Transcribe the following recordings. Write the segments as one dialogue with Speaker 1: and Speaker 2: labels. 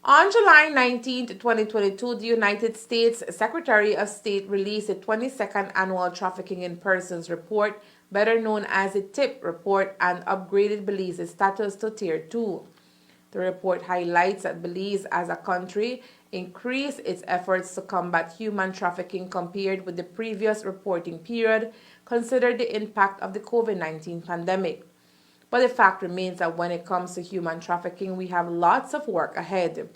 Speaker 1: On July 19, 2022, the United States Secretary of State released the 22nd Annual Trafficking in Persons Report, better known as the TIP report, and upgraded Belize's status to Tier 2. The report highlights that Belize as a country increased its efforts to combat human trafficking compared with the previous reporting period, considered the impact of the COVID-19 pandemic. But the fact remains that when it comes to human trafficking, we have lots of work ahead.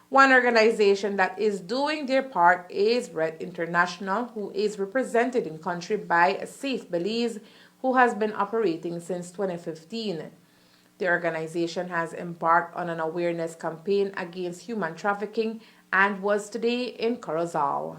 Speaker 1: One organization that is doing their part is Red International, who is represented in country by Safe Belize, who has been operating since 2015. The organization has embarked on an awareness campaign against human trafficking and was today in Corozal.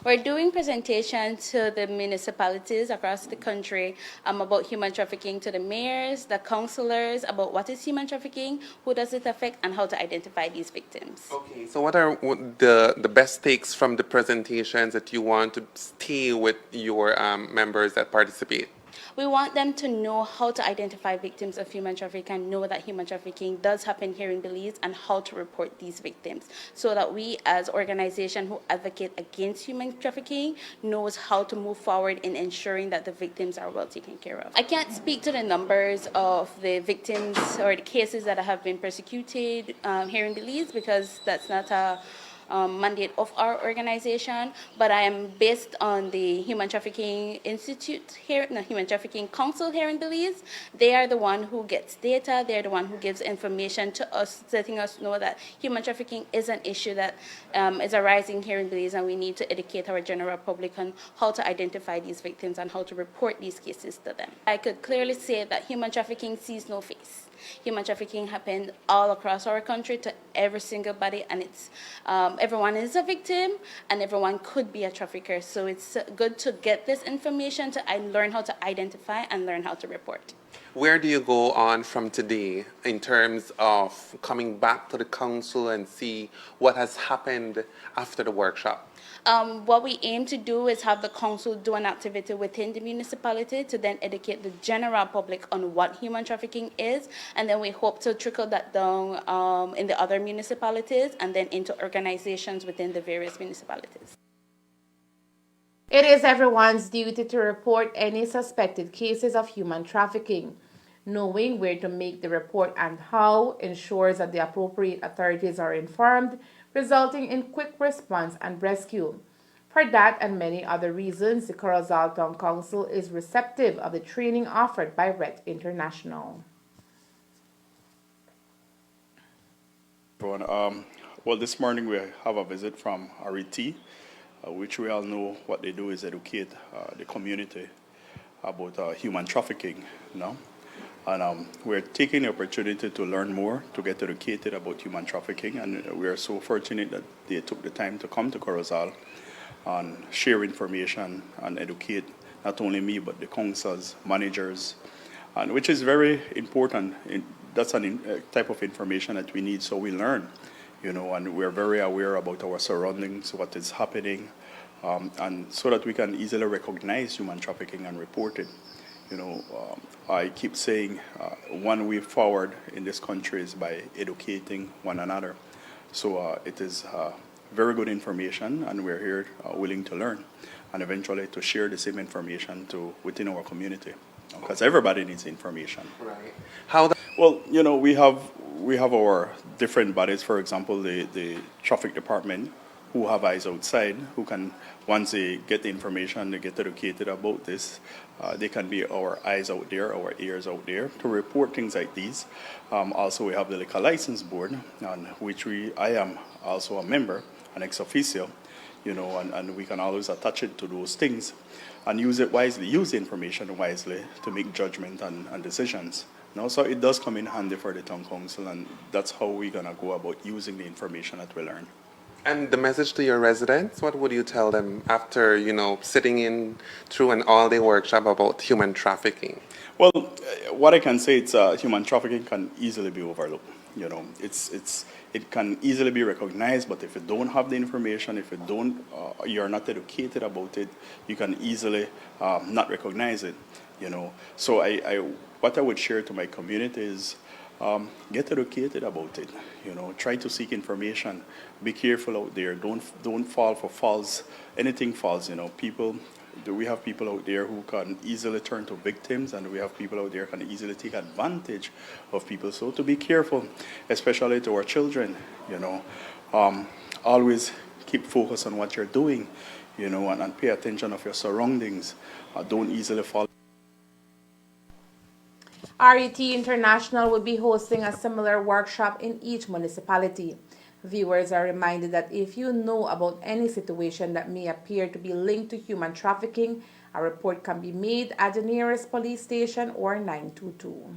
Speaker 2: We're doing presentations to the municipalities across the country about human trafficking, to the mayors, the councillors, about what is human trafficking, who does it affect, and how to identify these victims.
Speaker 3: Okay, so what are the best takes from the presentations that you want to stay with your members that participate?
Speaker 2: We want them to know how to identify victims of human trafficking and know that human trafficking does happen here in Belize and how to report these victims, so that we as organizations who advocate against human trafficking knows how to move forward in ensuring that the victims are well taken care of. I can't speak to the numbers of the victims or the cases that have been persecuted here in Belize, because that's not a mandate of our organization, but I am based on the Human Trafficking Institute here, the Human Trafficking Council here in Belize. They are the one who gets data, they're the one who gives information to us, letting us know that human trafficking is an issue that is arising here in Belize, and we need to educate our general public on how to identify these victims and how to report these cases to them. I could clearly say that human trafficking sees no face. Human trafficking happens all across our country to every single body, and it's everyone is a victim and everyone could be a trafficker. So it's good to get this information to learn how to identify and learn how to report.
Speaker 3: Where do you go on from today in terms of coming back to the council and see what has happened after the workshop?
Speaker 2: What we aim to do is have the council do an activity within the municipality to then educate the general public on what human trafficking is, and then we hope to trickle that down in the other municipalities and then into organizations within the various municipalities.
Speaker 1: It is everyone's duty to report any suspected cases of human trafficking. Knowing where to make the report and how ensures that the appropriate authorities are informed, resulting in quick response and rescue. For that and many other reasons, the Corozal Town Council is receptive of the training offered by Red International.
Speaker 4: Well, this morning we have a visit from RET, which we all know what they do is educate the community about human trafficking, you know? And we're taking the opportunity to learn more, to get educated about human trafficking, and we are so fortunate that they took the time to come to Corozal and share information and educate not only me but the councils, managers, and which is very important. That's a type of information that we need, so we learn, you know, and we're very aware about our surroundings, what is happening, and so that we can easily recognize human trafficking and report it. You know, I keep saying one way forward in this country is by educating one another. So it is very good information, and we're here willing to learn and eventually to share the same information within our community, because everybody needs information.
Speaker 3: Right.
Speaker 4: Well, you know, we have our different bodies. For example, the traffic department, who have eyes outside, who can, once they get the information, they get educated about this, they can be our eyes out there, our ears out there to report things like these. Also, we have the Liquor License Board, on which I am also a member, an ex officio, you know, and we can always attach it to those things and use it wisely, use the information wisely to make judgment and decisions. You know, so it does come in handy for the town council, and that's how we're gonna go about using the information that we learn.
Speaker 3: And the message to your residents, what would you tell them after, you know, sitting in through an all-day workshop about human trafficking?
Speaker 4: Well, what I can say, it's human trafficking can easily be overlooked. You know, it can easily be recognized, but if you don't have the information, if you're not educated about it, you can easily not recognize it. You know, so what I would share to my community is Get educated about it. Try to seek information. Be careful out there. Don't fall for anything false. We have people out there who can easily turn to victims, and we have people out there who can easily take advantage of people. So to be careful, especially to our children. Always keep focus on what you're doing. And pay attention of your surroundings. Don't easily fall.
Speaker 1: RET International will be hosting a similar workshop in each municipality. Viewers are reminded that if you know about any situation that may appear to be linked to human trafficking, a report can be made at the nearest police station or 922.